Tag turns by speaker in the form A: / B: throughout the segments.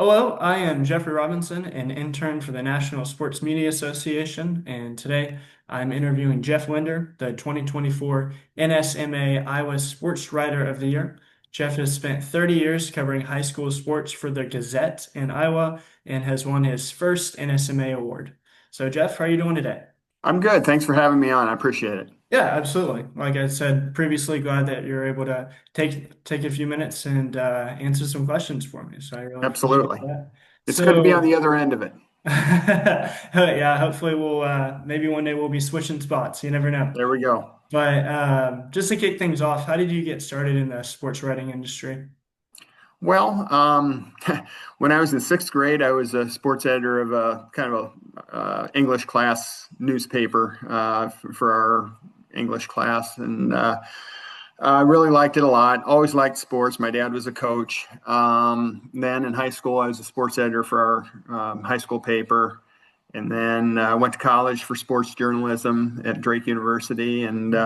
A: Hello, I am Jeffrey Robinson, an intern for the National Sports Media Association, and today I'm interviewing Jeff Linder, the 2024 NSMA Iowa Sportswriter of the Year. Jeff has spent 30 years covering high school sports for the Gazette in Iowa and has won his first NSMA award. So, Jeff, how are you doing today?
B: I'm good. Thanks for having me on. I appreciate it.
A: Yeah, absolutely. Like I said previously, glad that you're able to take a few minutes and answer some questions for me. So I really appreciate
B: Absolutely.
A: that.
B: It's good to be on
A: So
B: the other end of it.
A: yeah, hopefully we'll maybe one day we'll be switching spots. You never know.
B: There we go.
A: But just to kick things off, how did you get started in the sports writing industry?
B: Well, when I was in sixth grade, I was a sports editor of a kind of a English class newspaper for our English class, and I really liked it a lot. Always liked sports. My dad was a coach. Then in high school, I was a sports editor for our high school paper, and then went to college for sports journalism at Drake University, and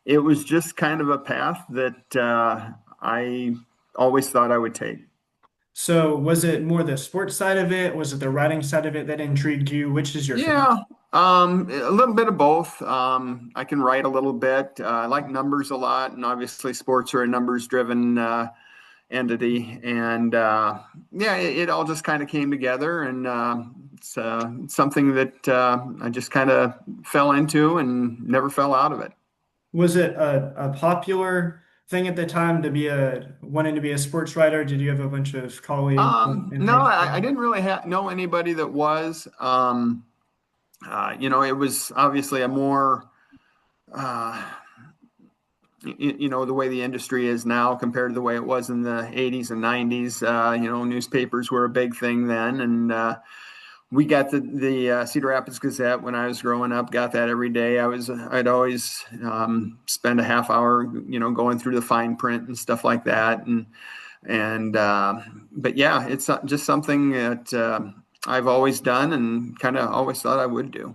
B: it was just kind of a path that I always thought I would take.
A: So was it more the sports side of it? Was it the writing side of it that intrigued you? Which is your favorite?
B: Yeah, a little bit of both. I can write a little bit. I like numbers a lot, and obviously, sports are a numbers-driven entity. And yeah, it all just kind of came together, and it's something that I just kind of fell into and never fell out of it.
A: Was it a popular thing at the time to be a wanting to be a sports writer? Did you have a bunch of colleagues in
B: No,
A: high
B: I
A: school?
B: didn't really know anybody that was. It was obviously a more uh, the way the industry is now compared to the way it was in the 80s and 90s. Newspapers were a big thing then, and we got the Cedar Rapids Gazette when I was growing up. Got that every day. I'd always spend a half hour, going through the fine print and stuff like that. And but yeah, it's just something that I've always done and kind of always thought I would do.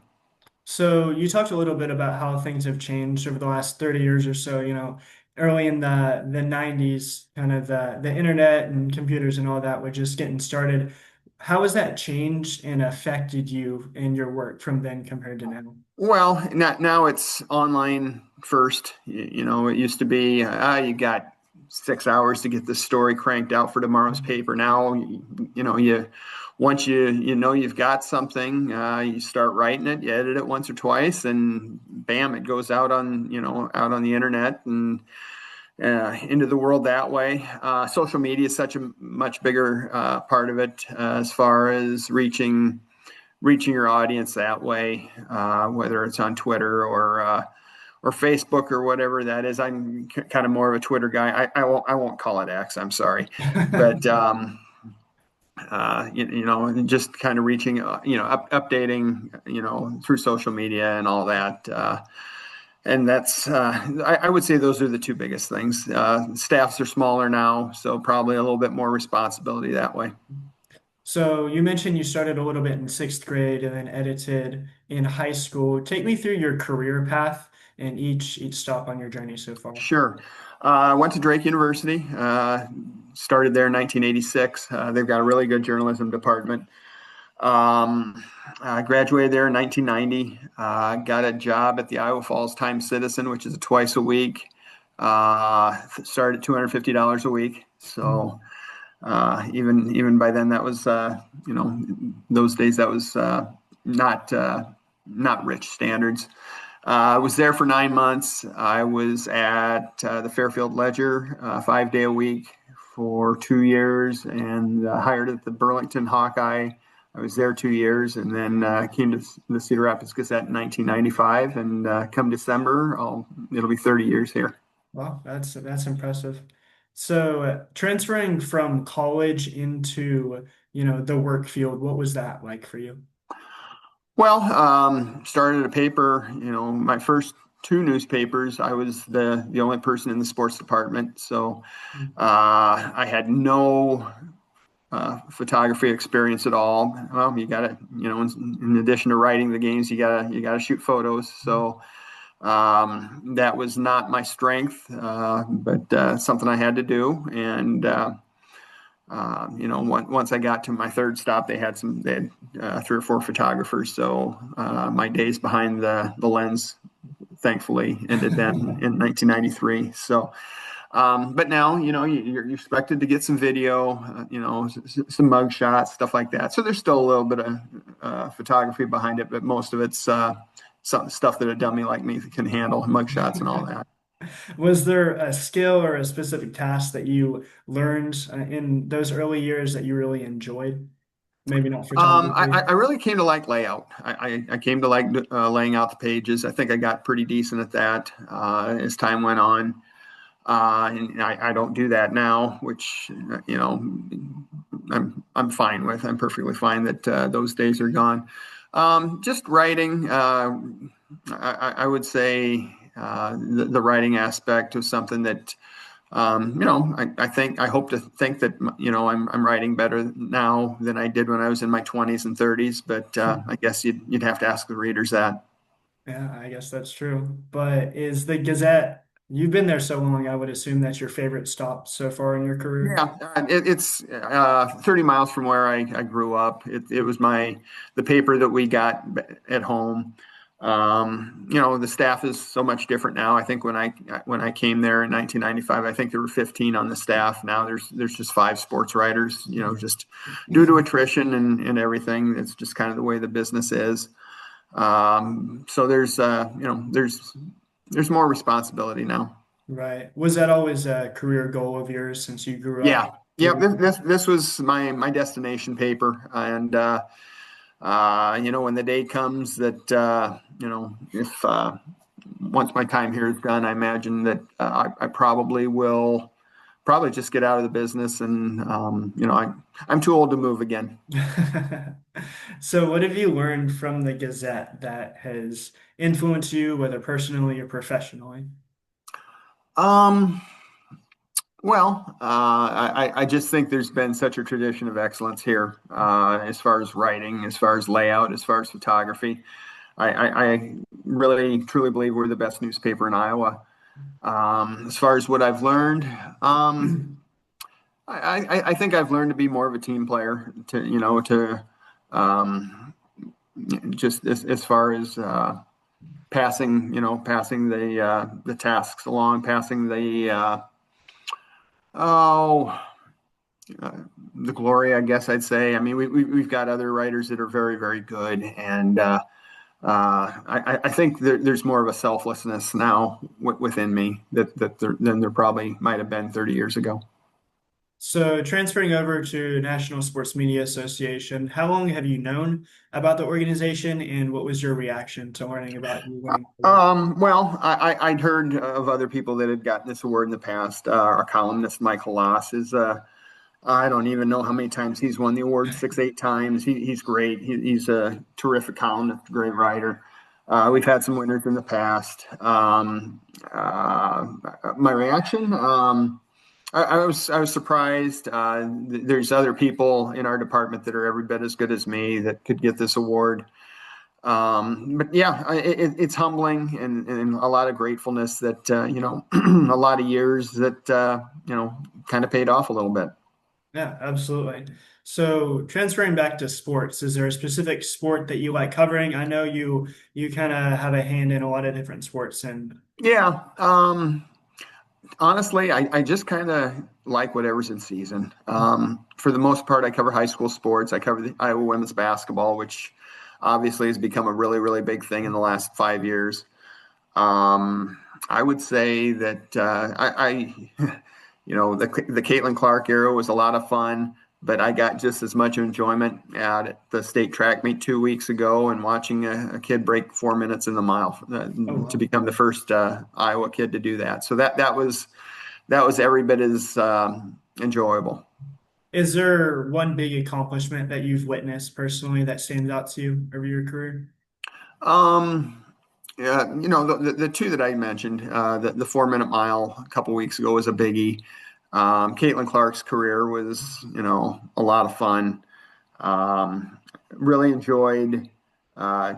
A: So you talked a little bit about how things have changed over the last 30 years or so, early in the 90s, kind of the internet and computers and all that were just getting started. How has that changed and affected you in your work from then compared to now?
B: Well, now it's online first. It used to be you got 6 hours to get the story cranked out for tomorrow's paper. Now, you once you know you've got something, you start writing it, you edit it once or twice, and bam, it goes out on the internet and into the world that way. Social media is such a much bigger part of it as far as reaching your audience that way, whether it's on Twitter or Facebook or whatever that is. I'm kind of more of a Twitter guy. I won't call it X. I'm sorry, but just kind of reaching, updating, through social media and all that. And that's I would say those are the two biggest things. Staffs are smaller now, so probably a little bit more responsibility that way.
A: So you mentioned you started a little bit in sixth grade and then edited in high school. Take me through your career path and each stop on your journey so far.
B: Sure. I went to Drake University, started there in 1986. They've got a really good journalism department. I graduated there in 1990. Got a job at the Iowa Falls Times Citizen, which is twice a week. Started at $250 a week. So even by then, that was those days that was not not rich standards. I was there for 9 months. I was at the Fairfield Ledger 5 day a week for 2 years, and hired at the Burlington Hawkeye. I was there 2 years, and then came to the Cedar Rapids Gazette in 1995. And come December, it'll be 30 years here.
A: Wow, that's impressive. So transferring from college into, the work field, what was that like for you?
B: Well, started a paper. My first two newspapers, I was the only person in the sports department, so I had no photography experience at all. Well, you got to, in addition to writing the games, you got to shoot photos. So that was not my strength, but something I had to do. And once I got to my third stop, they had 3 or 4 photographers. So my days behind the lens, thankfully, ended then in 1993. So, but now, you're expected to get some video, some mug shots, stuff like that. So there's still a little bit of photography behind it, but most of it's some stuff that a dummy like me can handle, mug shots and all that.
A: Was there a skill or a specific task that you learned in those early years that you really enjoyed? Maybe not photography.
B: I really came to like layout. I came to like laying out the pages. I think I got pretty decent at that as time went on. And I don't do that now, which I'm fine with. I'm perfectly fine that those days are gone. Just writing, I would say the writing aspect was something that I hope to think that I'm writing better now than I did when I was in my 20s and 30s. But I guess you'd have to ask the readers that.
A: Yeah, I guess that's true. But is the Gazette, you've been there so long, I would assume that's your favorite stop so far in your career.
B: Yeah, it's 30 miles from where I grew up. It was the paper that we got at home. The staff is so much different now. I think when I came there in 1995, I think there were 15 on the staff. Now there's just 5 sports writers. Just due to attrition and everything. It's just kind of the way the business is. So there's more responsibility now.
A: Right. Was that always a career goal of yours since you grew up?
B: Yeah. Yeah, this was my destination paper, and when the day comes that if once my time here is done, I imagine that I probably will just get out of the business, and I'm too old to move again.
A: So, what have you learned from the Gazette that has influenced you, whether personally or professionally?
B: Um, Well, I just think there's been such a tradition of excellence here as far as writing, as far as layout, as far as photography. I really truly believe we're the best newspaper in Iowa. As far as what I've learned, I think I've learned to be more of a team player. Um, just as far as passing the tasks along, passing oh uh, the glory, I guess I'd say. I mean, we've got other writers that are very, very good, and I think there's more of a selflessness now within me than there probably might have been 30 years ago.
A: So, transferring over to National Sports Media Association, how long have you known about the organization and what was your reaction to learning about you winning the award?
B: Well, I'd heard of other people that had gotten this award in the past. Our columnist, Michael Loss, is I don't even know how many times he's won the award, 6, 8 times. He's great. He's a terrific columnist, great writer. We've had some winners in the past. My reaction, I was surprised. There's other people in our department that are every bit as good as me that could get this award. But yeah, it's humbling and a lot of gratefulness that a lot of years that kind of paid off a little bit.
A: Yeah, absolutely. So, transferring back to sports, is there a specific sport that you like covering? I know you kind of have a hand in a lot of different sports, and
B: Yeah. Honestly, I just kind of like whatever's in season. For the most part, I cover high school sports. I cover the Iowa women's basketball, which obviously has become a really, really big thing in the last 5 years. I would say that the Caitlin Clark era was a lot of fun, but I got just as much enjoyment at the state track meet 2 weeks ago and watching a kid break 4 minutes in the mile
A: oh
B: to
A: well.
B: become the first Iowa kid to do that. So that was every bit as enjoyable.
A: Is there one big accomplishment that you've witnessed personally that stands out to you over your career?
B: Um, yeah, the two that I mentioned, the 4 minute mile a couple weeks ago was a biggie. Caitlin Clark's career was, a lot of fun. Really enjoyed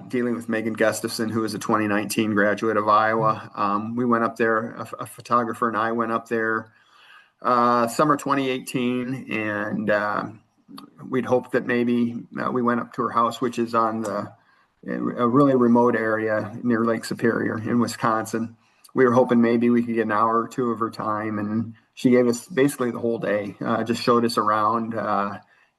B: dealing with Megan Gustafson, who was a 2019 graduate of Iowa. We went up there, a photographer and I went up there summer 2018, and we'd hoped that maybe we went up to her house, which is on a really remote area near Lake Superior in Wisconsin. We were hoping maybe we could get an hour or two of her time, and she gave us basically the whole day. Just showed us around.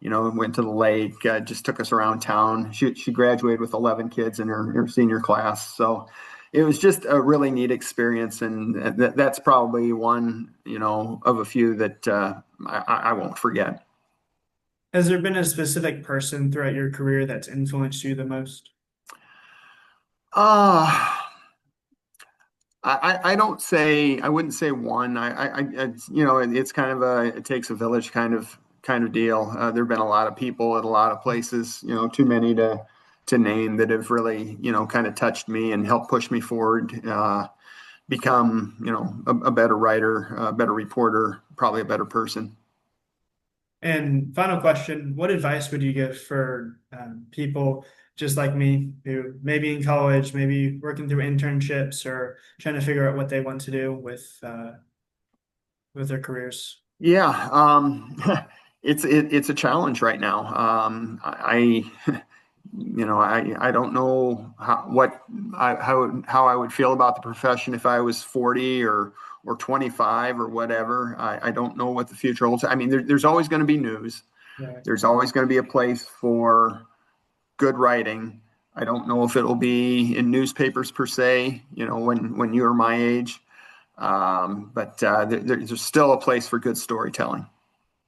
B: Went to the lake. Just took us around town. She graduated with 11 kids in her senior class, so it was just a really neat experience, and that's probably one of a few that I won't forget.
A: Has there been a specific person throughout your career that's influenced you the most?
B: Uh, I don't say I wouldn't say one. It's kind of it takes a village kind of deal. There've been a lot of people at a lot of places, too many to name, that have really kind of touched me and helped push me forward, become a better writer, a better reporter, probably a better person.
A: And final question, what advice would you give for people just like me who maybe in college, maybe working through internships or trying to figure out what they want to do with their careers?
B: Yeah, it's a challenge right now. I don't know how I would feel about the profession if I was 40 or 25 or whatever. I don't know what the future holds. I mean, there's always going to be news.
A: Right.
B: There's always going to be a place for good writing. I don't know if it'll be in newspapers per se, when you're my age. But there's still a place for good storytelling.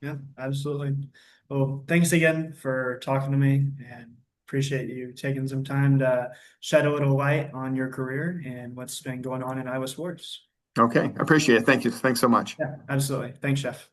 A: Yeah, absolutely. Well, thanks again for talking to me and appreciate you taking some time to shed a little light on your career and what's been going on in Iowa sports.
B: Okay, I appreciate it. Thank you. Thanks so much.
A: Yeah, absolutely. Thanks, Jeff.